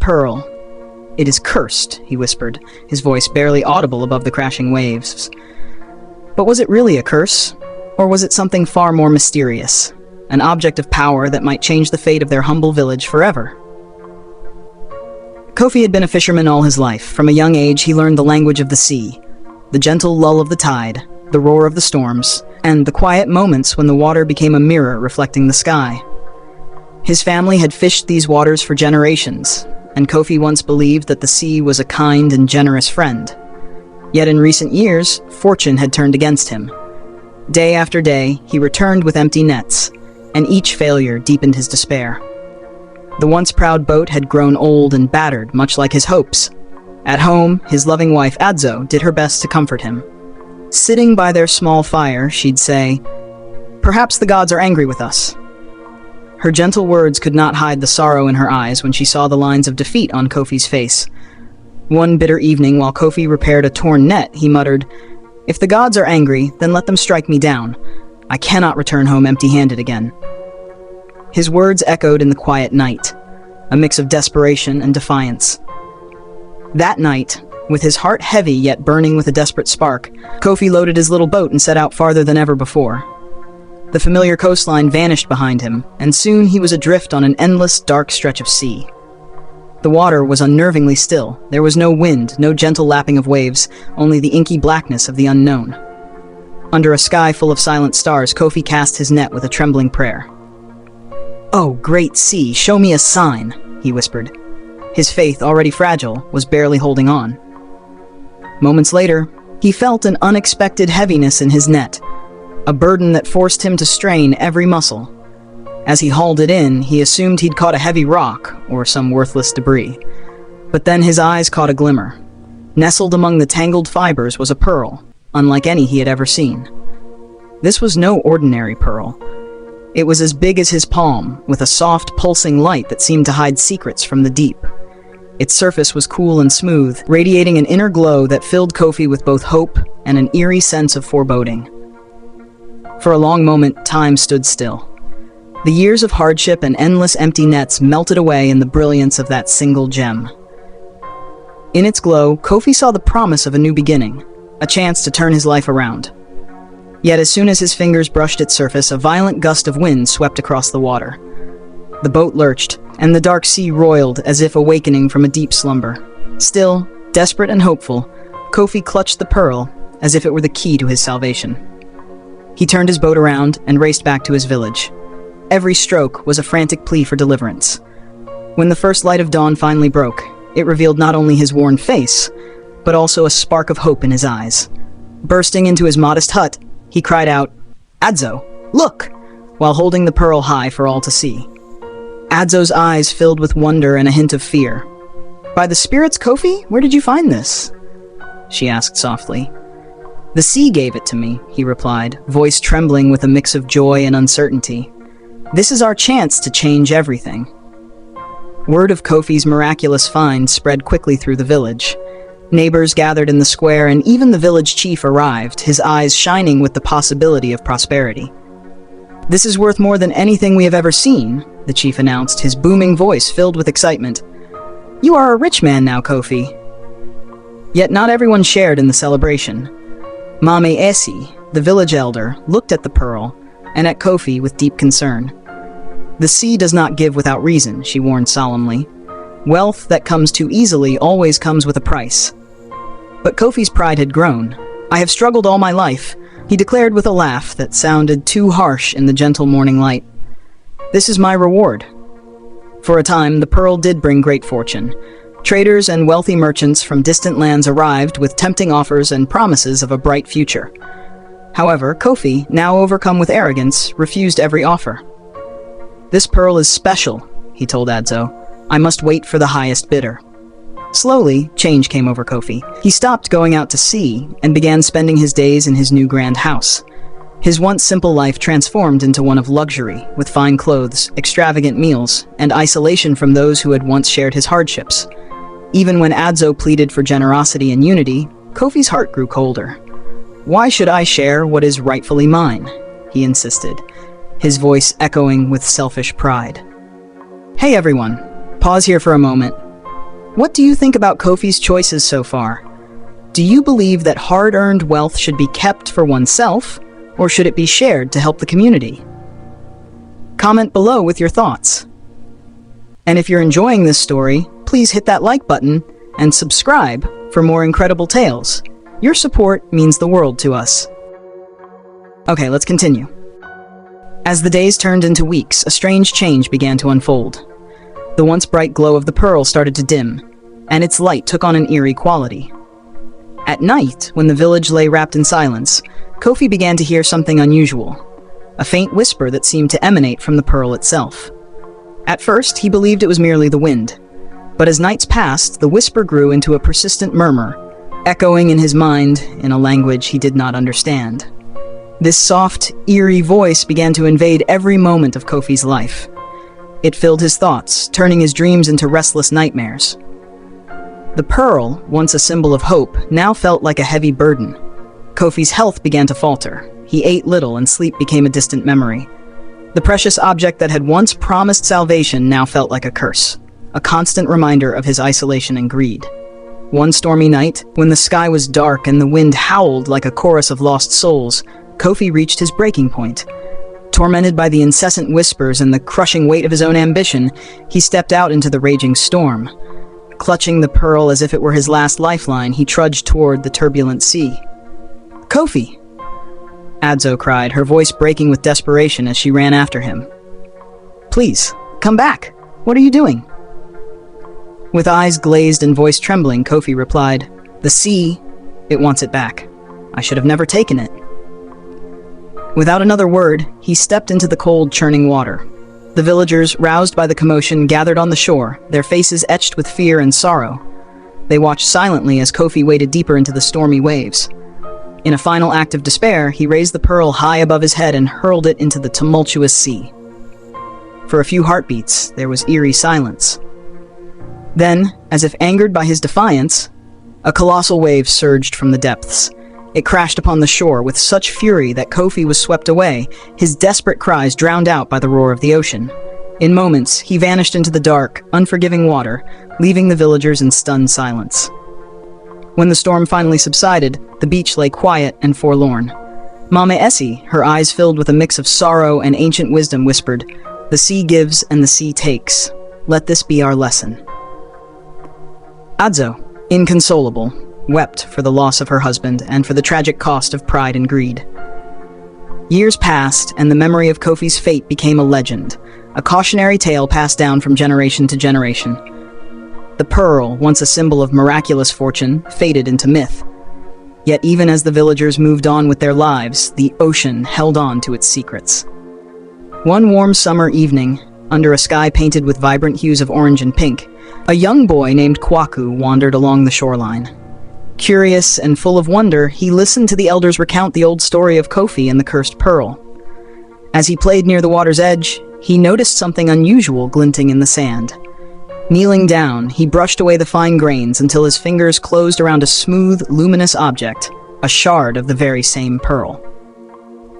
pearl. It is cursed, he whispered, his voice barely audible above the crashing waves. But was it really a curse? Or was it something far more mysterious? An object of power that might change the fate of their humble village forever? Kofi had been a fisherman all his life. From a young age, he learned the language of the sea, the gentle lull of the tide, the roar of the storms, and the quiet moments when the water became a mirror reflecting the sky. His family had fished these waters for generations, and Kofi once believed that the sea was a kind and generous friend. Yet in recent years, fortune had turned against him. Day after day, he returned with empty nets, and each failure deepened his despair. The once proud boat had grown old and battered, much like his hopes. At home, his loving wife Adzo did her best to comfort him. Sitting by their small fire, she'd say, "Perhaps the gods are angry with us." Her gentle words could not hide the sorrow in her eyes when she saw the lines of defeat on Kofi's face. One bitter evening, while Kofi repaired a torn net, he muttered, "If the gods are angry, then let them strike me down. I cannot return home empty-handed again." His words echoed in the quiet night, a mix of desperation and defiance. That night, with his heart heavy yet burning with a desperate spark, Kofi loaded his little boat and set out farther than ever before. The familiar coastline vanished behind him, and soon he was adrift on an endless, dark stretch of sea. The water was unnervingly still. There was no wind, no gentle lapping of waves, only the inky blackness of the unknown. Under a sky full of silent stars, Kofi cast his net with a trembling prayer. "Oh, great sea, show me a sign," he whispered. His faith, already fragile, was barely holding on. Moments later, he felt an unexpected heaviness in his net, a burden that forced him to strain every muscle. As he hauled it in, he assumed he'd caught a heavy rock or some worthless debris. But then his eyes caught a glimmer. Nestled among the tangled fibers was a pearl, unlike any he had ever seen. This was no ordinary pearl. It was as big as his palm, with a soft, pulsing light that seemed to hide secrets from the deep. Its surface was cool and smooth, radiating an inner glow that filled Kofi with both hope and an eerie sense of foreboding. For a long moment, time stood still. The years of hardship and endless empty nets melted away in the brilliance of that single gem. In its glow, Kofi saw the promise of a new beginning, a chance to turn his life around. Yet as soon as his fingers brushed its surface, a violent gust of wind swept across the water. The boat lurched, and the dark sea roiled as if awakening from a deep slumber. Still, desperate and hopeful, Kofi clutched the pearl as if it were the key to his salvation. He turned his boat around and raced back to his village. Every stroke was a frantic plea for deliverance. When the first light of dawn finally broke, it revealed not only his worn face, but also a spark of hope in his eyes. Bursting into his modest hut, he cried out, "Adzo, look!" while holding the pearl high for all to see. Adzo's eyes filled with wonder and a hint of fear. "By the spirits, Kofi, where did you find this?" she asked softly. "The sea gave it to me," he replied, voice trembling with a mix of joy and uncertainty. "This is our chance to change everything." Word of Kofi's miraculous find spread quickly through the village. Neighbors gathered in the square, and even the village chief arrived, his eyes shining with the possibility of prosperity. "This is worth more than anything we have ever seen," the chief announced, his booming voice filled with excitement. "You are a rich man now, Kofi." Yet not everyone shared in the celebration. Mame Esi, the village elder, looked at the pearl and at Kofi with deep concern. "The sea does not give without reason," she warned solemnly. "Wealth that comes too easily always comes with a price." But Kofi's pride had grown. "I have struggled all my life," he declared with a laugh that sounded too harsh in the gentle morning light. "This is my reward." For a time, the pearl did bring great fortune. Traders and wealthy merchants from distant lands arrived with tempting offers and promises of a bright future. However, Kofi, now overcome with arrogance, refused every offer. "This pearl is special," he told Adzo. "I must wait for the highest bidder." Slowly, change came over Kofi. He stopped going out to sea and began spending his days in his new grand house. His once simple life transformed into one of luxury, with fine clothes, extravagant meals, and isolation from those who had once shared his hardships. Even when Adzo pleaded for generosity and unity, Kofi's heart grew colder. "Why should I share what is rightfully mine?" he insisted, his voice echoing with selfish pride. "Hey everyone, pause here for a moment. What do you think about Kofi's choices so far? Do you believe that hard-earned wealth should be kept for oneself, or should it be shared to help the community? Comment below with your thoughts. And if you're enjoying this story, please hit that like button and subscribe for more incredible tales. Your support means the world to us. Okay, let's continue. As the days turned into weeks, a strange change began to unfold. The once bright glow of the pearl started to dim, and its light took on an eerie quality. At night, when the village lay wrapped in silence, Kofi began to hear something unusual, a faint whisper that seemed to emanate from the pearl itself. At first, he believed it was merely the wind, but as nights passed, the whisper grew into a persistent murmur, echoing in his mind in a language he did not understand. This soft, eerie voice began to invade every moment of Kofi's life. It filled his thoughts, turning his dreams into restless nightmares. The pearl, once a symbol of hope, now felt like a heavy burden. Kofi's health began to falter. He ate little and sleep became a distant memory. The precious object that had once promised salvation now felt like a curse, a constant reminder of his isolation and greed. One stormy night, when the sky was dark and the wind howled like a chorus of lost souls, Kofi reached his breaking point. Tormented by the incessant whispers and the crushing weight of his own ambition, he stepped out into the raging storm. Clutching the pearl as if it were his last lifeline, he trudged toward the turbulent sea. "Kofi!" Adzo cried, her voice breaking with desperation as she ran after him. "Please, come back! What are you doing?" With eyes glazed and voice trembling, Kofi replied, "The sea, it wants it back. I should have never taken it." Without another word, he stepped into the cold, churning water. The villagers, roused by the commotion, gathered on the shore, their faces etched with fear and sorrow. They watched silently as Kofi waded deeper into the stormy waves. In a final act of despair, he raised the pearl high above his head and hurled it into the tumultuous sea. For a few heartbeats, there was eerie silence. Then, as if angered by his defiance, a colossal wave surged from the depths. It crashed upon the shore with such fury that Kofi was swept away, his desperate cries drowned out by the roar of the ocean. In moments, he vanished into the dark, unforgiving water, leaving the villagers in stunned silence. When the storm finally subsided, the beach lay quiet and forlorn. Mame Essie, her eyes filled with a mix of sorrow and ancient wisdom, whispered, "The sea gives and the sea takes. Let this be our lesson." Adzo, inconsolable, wept for the loss of her husband and for the tragic cost of pride and greed. Years passed, and the memory of Kofi's fate became a legend, a cautionary tale passed down from generation to generation. The pearl, once a symbol of miraculous fortune, faded into myth. Yet even as the villagers moved on with their lives, the ocean held on to its secrets. One warm summer evening, under a sky painted with vibrant hues of orange and pink, a young boy named Kwaku wandered along the shoreline. Curious and full of wonder, he listened to the elders recount the old story of Kofi and the cursed pearl. As he played near the water's edge, he noticed something unusual glinting in the sand. Kneeling down, he brushed away the fine grains until his fingers closed around a smooth, luminous object, a shard of the very same pearl.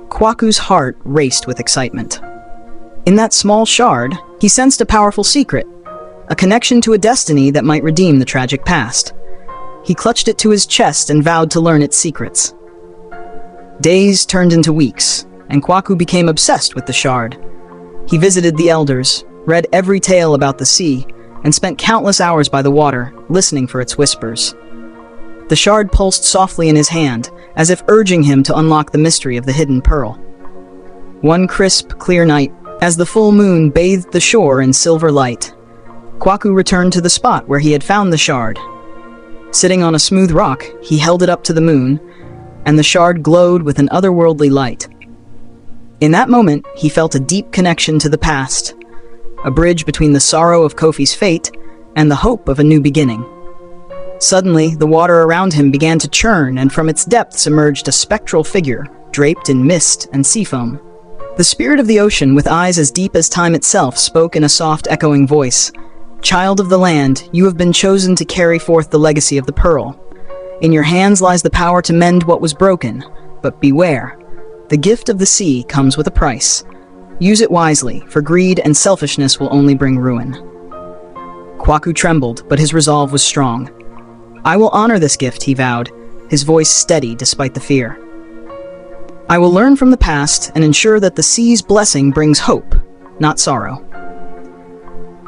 Kwaku's heart raced with excitement. In that small shard, he sensed a powerful secret, a connection to a destiny that might redeem the tragic past. He clutched it to his chest and vowed to learn its secrets. Days turned into weeks, and Kwaku became obsessed with the shard. He visited the elders, read every tale about the sea, and spent countless hours by the water, listening for its whispers. The shard pulsed softly in his hand, as if urging him to unlock the mystery of the hidden pearl. One crisp, clear night, as the full moon bathed the shore in silver light, Kwaku returned to the spot where he had found the shard. Sitting on a smooth rock, he held it up to the moon, and the shard glowed with an otherworldly light. In that moment, he felt a deep connection to the past, a bridge between the sorrow of Kofi's fate and the hope of a new beginning. Suddenly, the water around him began to churn, and from its depths emerged a spectral figure, draped in mist and sea foam. The spirit of the ocean, with eyes as deep as time itself, spoke in a soft, echoing voice. "Child of the land, you have been chosen to carry forth the legacy of the pearl. In your hands lies the power to mend what was broken, but beware. The gift of the sea comes with a price. Use it wisely, for greed and selfishness will only bring ruin." Kwaku trembled, but his resolve was strong. "I will honor this gift," he vowed, his voice steady despite the fear. "I will learn from the past and ensure that the sea's blessing brings hope, not sorrow."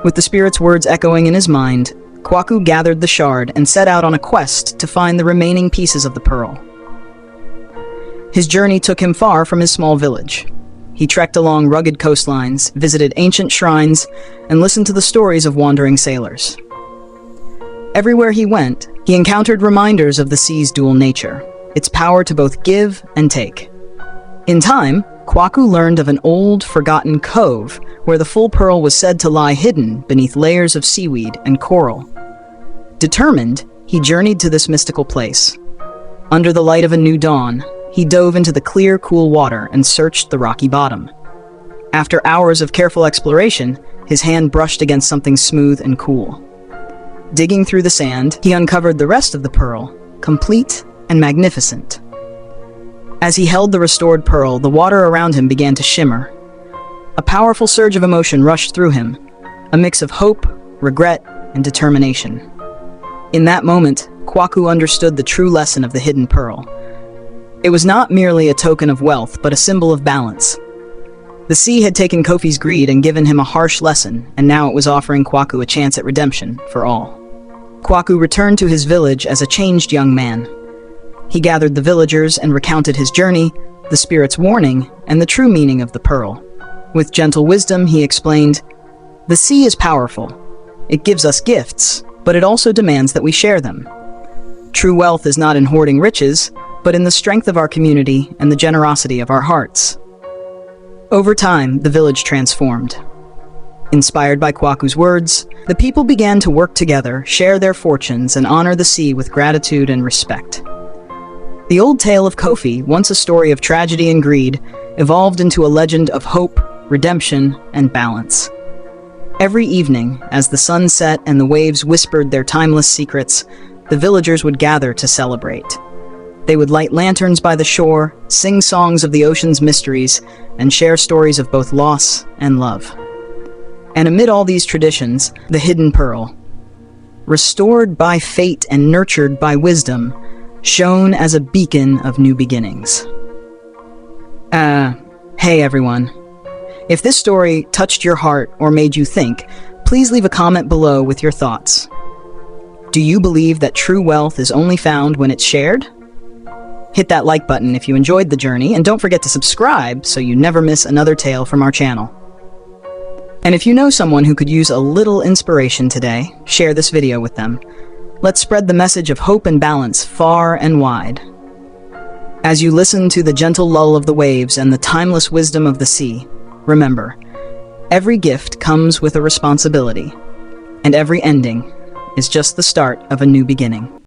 With the spirit's words echoing in his mind, Kwaku gathered the shard and set out on a quest to find the remaining pieces of the pearl. His journey took him far from his small village. He trekked along rugged coastlines, visited ancient shrines, and listened to the stories of wandering sailors. Everywhere he went, he encountered reminders of the sea's dual nature, its power to both give and take. In time, Kwaku learned of an old, forgotten cove where the full pearl was said to lie hidden beneath layers of seaweed and coral. Determined, he journeyed to this mystical place. Under the light of a new dawn, he dove into the clear, cool water and searched the rocky bottom. After hours of careful exploration, his hand brushed against something smooth and cool. Digging through the sand, he uncovered the rest of the pearl, complete and magnificent. As he held the restored pearl, the water around him began to shimmer. A powerful surge of emotion rushed through him, a mix of hope, regret, and determination. In that moment, Kwaku understood the true lesson of the hidden pearl. It was not merely a token of wealth, but a symbol of balance. The sea had taken Kofi's greed and given him a harsh lesson, and now it was offering Kwaku a chance at redemption for all. Kwaku returned to his village as a changed young man. He gathered the villagers and recounted his journey, the spirit's warning, and the true meaning of the pearl. With gentle wisdom, he explained, "The sea is powerful. It gives us gifts, but it also demands that we share them. True wealth is not in hoarding riches, but in the strength of our community and the generosity of our hearts." Over time, the village transformed. Inspired by Kwaku's words, the people began to work together, share their fortunes, and honor the sea with gratitude and respect. The old tale of Kofi, once a story of tragedy and greed, evolved into a legend of hope, redemption, and balance. Every evening, as the sun set and the waves whispered their timeless secrets, the villagers would gather to celebrate. They would light lanterns by the shore, sing songs of the ocean's mysteries, and share stories of both loss and love. And amid all these traditions, the hidden pearl, restored by fate and nurtured by wisdom, shone as a beacon of new beginnings. Hey everyone. If this story touched your heart or made you think, please leave a comment below with your thoughts. Do you believe that true wealth is only found when it's shared? Hit that like button if you enjoyed the journey, and don't forget to subscribe so you never miss another tale from our channel. And if you know someone who could use a little inspiration today, share this video with them. Let's spread the message of hope and balance far and wide. As you listen to the gentle lull of the waves and the timeless wisdom of the sea, remember, every gift comes with a responsibility, and every ending is just the start of a new beginning.